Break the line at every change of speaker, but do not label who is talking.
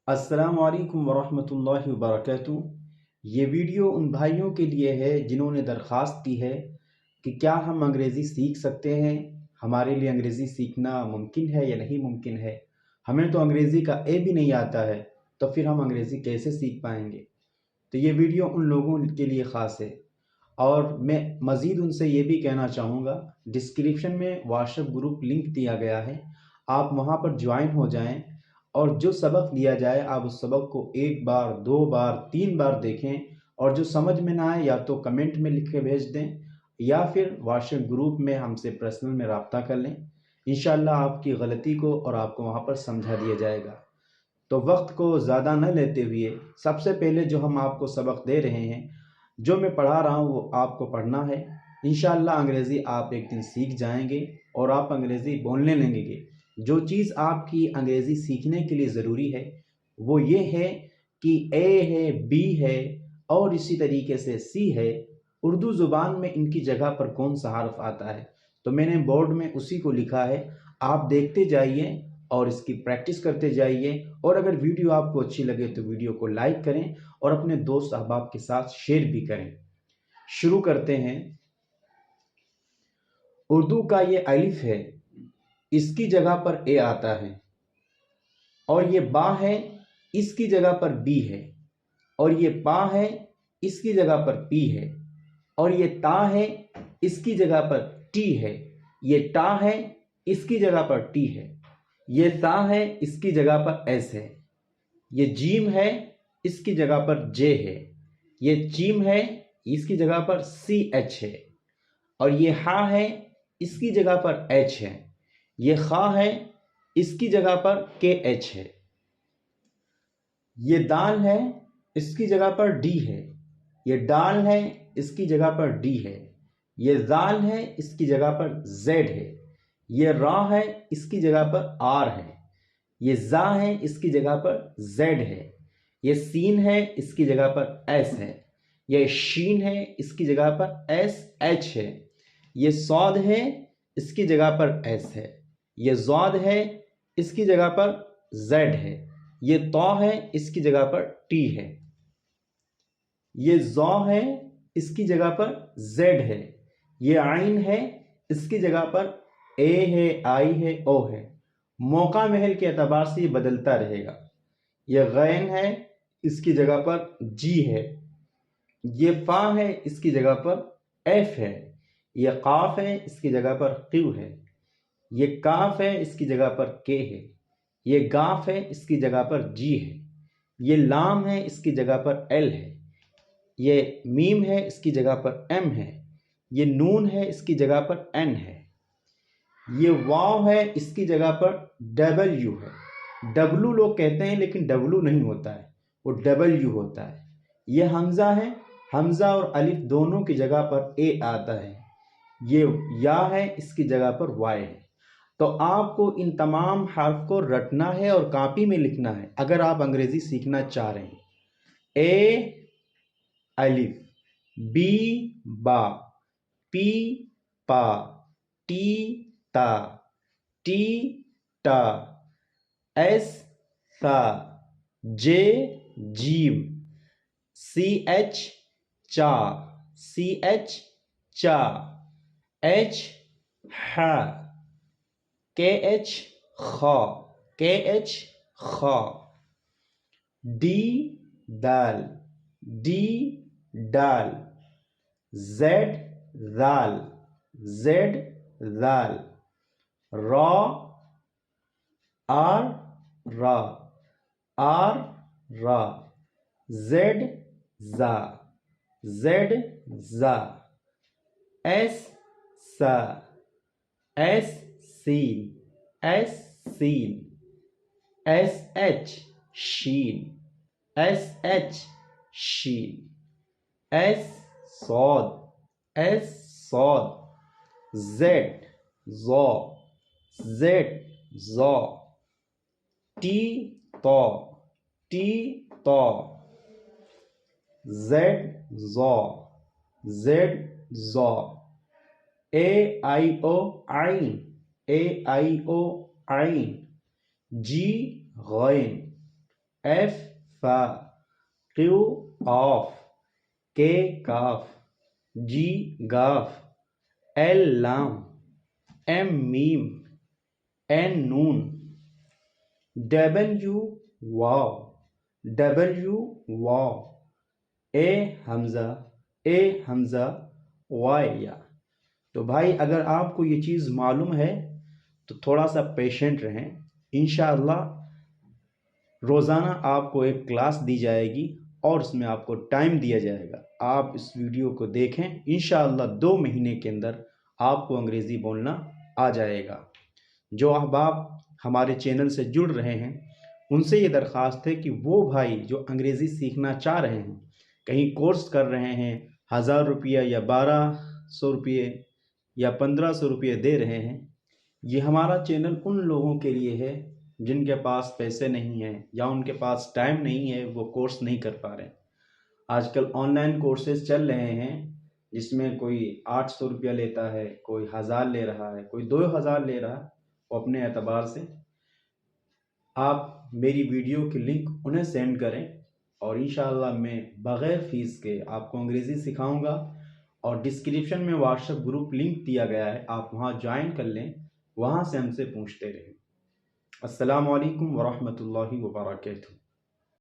السلام علیکم ورحمۃ اللہ وبرکاتہ۔ یہ ویڈیو ان بھائیوں کے لیے ہے جنہوں نے درخواست کی ہے کہ کیا ہم انگریزی سیکھ سکتے ہیں، ہمارے لیے انگریزی سیکھنا ممکن ہے یا نہیں ممکن ہے۔ ہمیں تو انگریزی کا اے بھی نہیں آتا ہے، تو پھر ہم انگریزی کیسے سیکھ پائیں گے؟ تو یہ ویڈیو ان لوگوں کے لیے خاص ہے، اور میں مزید ان سے یہ بھی کہنا چاہوں گا، ڈسکرپشن میں واٹس ایپ گروپ لنک دیا گیا ہے، آپ وہاں پر جوائن ہو جائیں، اور جو سبق دیا جائے آپ اس سبق کو 1 بار 2 بار 3 بار دیکھیں، اور جو سمجھ میں نہ آئے یا تو کمنٹ میں لکھ کے بھیج دیں، یا پھر واٹس ایپ گروپ میں ہم سے پرسنل میں رابطہ کر لیں۔ انشاءاللہ آپ کی غلطی کو اور آپ کو وہاں پر سمجھا دیا جائے گا۔ تو وقت کو زیادہ نہ لیتے ہوئے سب سے پہلے جو ہم آپ کو سبق دے رہے ہیں، جو میں پڑھا رہا ہوں وہ آپ کو پڑھنا ہے۔ انشاءاللہ انگریزی آپ ایک دن سیکھ جائیں گے اور آپ انگریزی بولنے لگیں گے۔ جو چیز آپ کی انگریزی سیکھنے کے لیے ضروری ہے وہ یہ ہے کہ اے ہے، بی ہے، اور اسی طریقے سے سی ہے۔ اردو زبان میں ان کی جگہ پر کون سا حرف آتا ہے، تو میں نے بورڈ میں اسی کو لکھا ہے، آپ دیکھتے جائیے اور اس کی پریکٹس کرتے جائیے، اور اگر ویڈیو آپ کو اچھی لگے تو ویڈیو کو لائک کریں اور اپنے دوست احباب کے ساتھ شیئر بھی کریں۔ شروع کرتے ہیں۔ اردو کا یہ الف ہے، اس کی جگہ پر اے آتا ہے، اور یہ با ہے، اس کی جگہ پر بی ہے، اور یہ پا ہے، اس کی جگہ پر پی ہے، اور یہ تا ہے، اس کی جگہ پر ٹی ہے، یہ ٹا ہے، اس کی جگہ پر ٹی ہے، یہ تا ہے، اس کی جگہ پر ایس ہے، یہ جیم ہے، اس کی جگہ پر جے ہے، یہ چیم ہے، اس کی جگہ پر سی ایچ ہے، اور یہ ہا ہے، اس کی جگہ پر ایچ ہے، یہ خا ہے، اس کی جگہ پر کے ایچ ہے، یہ دال ہے، اس کی جگہ پر ڈی ہے، یہ ڈال ہے، اس کی جگہ پر ڈی ہے، یہ زال ہے، اس کی جگہ پر زیڈ ہے، یہ را ہے، اس کی جگہ پر آر ہے، یہ زا ہے، اس کی جگہ پر زیڈ ہے، یہ سین ہے، اس کی جگہ پر ایس ہے، یہ شین ہے، اس کی جگہ پر ایس ایچ ہے، یہ صاد ہے، اس کی جگہ پر ایس ہے، یہ زاد ہے، اس کی جگہ پر زیڈ ہے، یہ تو ہے، اس کی جگہ پر ٹی ہے، یہ زو ہے، اس کی جگہ پر زیڈ ہے، یہ عین ہے، اس کی جگہ پر اے ہے، آئی ہے، او ہے۔ موقع محل کے اعتبار سے یہ بدلتا رہے گا۔ یہ غین ہے، اس کی جگہ پر جی ہے، یہ فا ہے، اس کی جگہ پر ایف ہے، یہ قاف ہے، اس کی جگہ پر قیو ہے، یہ کاف ہے، اس کی جگہ پر کے ہے، یہ گاف ہے، اس کی جگہ پر جی ہے، یہ لام ہے، اس کی جگہ پر ایل ہے، یہ میم ہے، اس کی جگہ پر ایم ہے، یہ نون ہے، اس کی جگہ پر این ہے، یہ واو ہے، اس کی جگہ پر ڈبلیو ہے۔ ڈبلو لوگ کہتے ہیں لیکن ڈبلو نہیں ہوتا ہے، وہ ڈبلیو ہوتا ہے۔ یہ حمزہ ہے، حمزہ اور الف دونوں کی جگہ پر اے آتا ہے۔ یہ یا ہے، اس کی جگہ پر وائی ہے۔ تو آپ کو ان تمام حرف کو رٹنا ہے اور کاپی میں لکھنا ہے اگر آپ انگریزی سیکھنا چاہ رہے ہیں۔ اے الف، بی با، پی پا، ٹی تا، ٹی ٹا، ایس سا، جے جیم، سی ایچ چا، سی ایچ چا، ایچ ہا، کے ایچ خا، کے ایچ خا، ڈی دال، ڈی ڈال، زیڈ زال، زیڈ زال، را آر را، آر را، زیڈ زا، زیڈ زا، ایس سا، ایس سین، ایس سین، ایس ایچ شین، ایس ایچ شین، ایس صاد، ایس صاد، زیڈ زو، زیڈ زو، ٹی تو، ٹی تو، زیڈ زو، زیڈ زو، اے آئی او عین، اے آئی او عین، جی غین، F fa, Q qaf, K kaf, G gaf, L lam, M mیم, N نون, W واو, W واو, A حمزہ وائی یا. تو بھائی اگر آپ کو یہ چیز معلوم ہے تو تھوڑا سا پیشنٹ رہیں. انشاءاللہ روزانہ آپ کو ایک کلاس دی جائے گی اور اس میں آپ کو ٹائم دیا جائے گا. آپ اس ویڈیو کو دیکھیں, انشاءاللہ 2 مہینے کے اندر آپ کو انگریزی بولنا آ جائے گا. جو احباب ہمارے چینل سے جڑ رہے ہیں ان سے یہ درخواست ہے کہ وہ بھائی جو انگریزی سیکھنا چاہ رہے ہیں, کہیں کورس کر رہے ہیں, 1000 روپیہ یا 1200 روپیے یا 1500 روپیے دے رہے ہیں, یہ ہمارا چینل ان لوگوں کے لیے ہے جن کے پاس پیسے نہیں ہیں یا ان کے پاس ٹائم نہیں ہے, وہ کورس نہیں کر پا رہے. آج کل آن لائن کورسز چل رہے ہیں جس میں کوئی 800 روپیہ لیتا ہے, کوئی 1000 لے رہا ہے, کوئی 2000 لے رہا ہے. وہ اپنے اعتبار سے آپ میری ویڈیو کی لنک انہیں سینڈ کریں اور انشاءاللہ میں بغیر فیس کے آپ کو انگریزی سکھاؤں گا. اور ڈسکرپشن میں واٹس ایپ گروپ لنک دیا گیا ہے, آپ وہاں جوائن کر لیں, وہاں سے ہم سے پوچھتے رہیں. السلام علیکم ورحمۃ اللہ وبرکاتہ.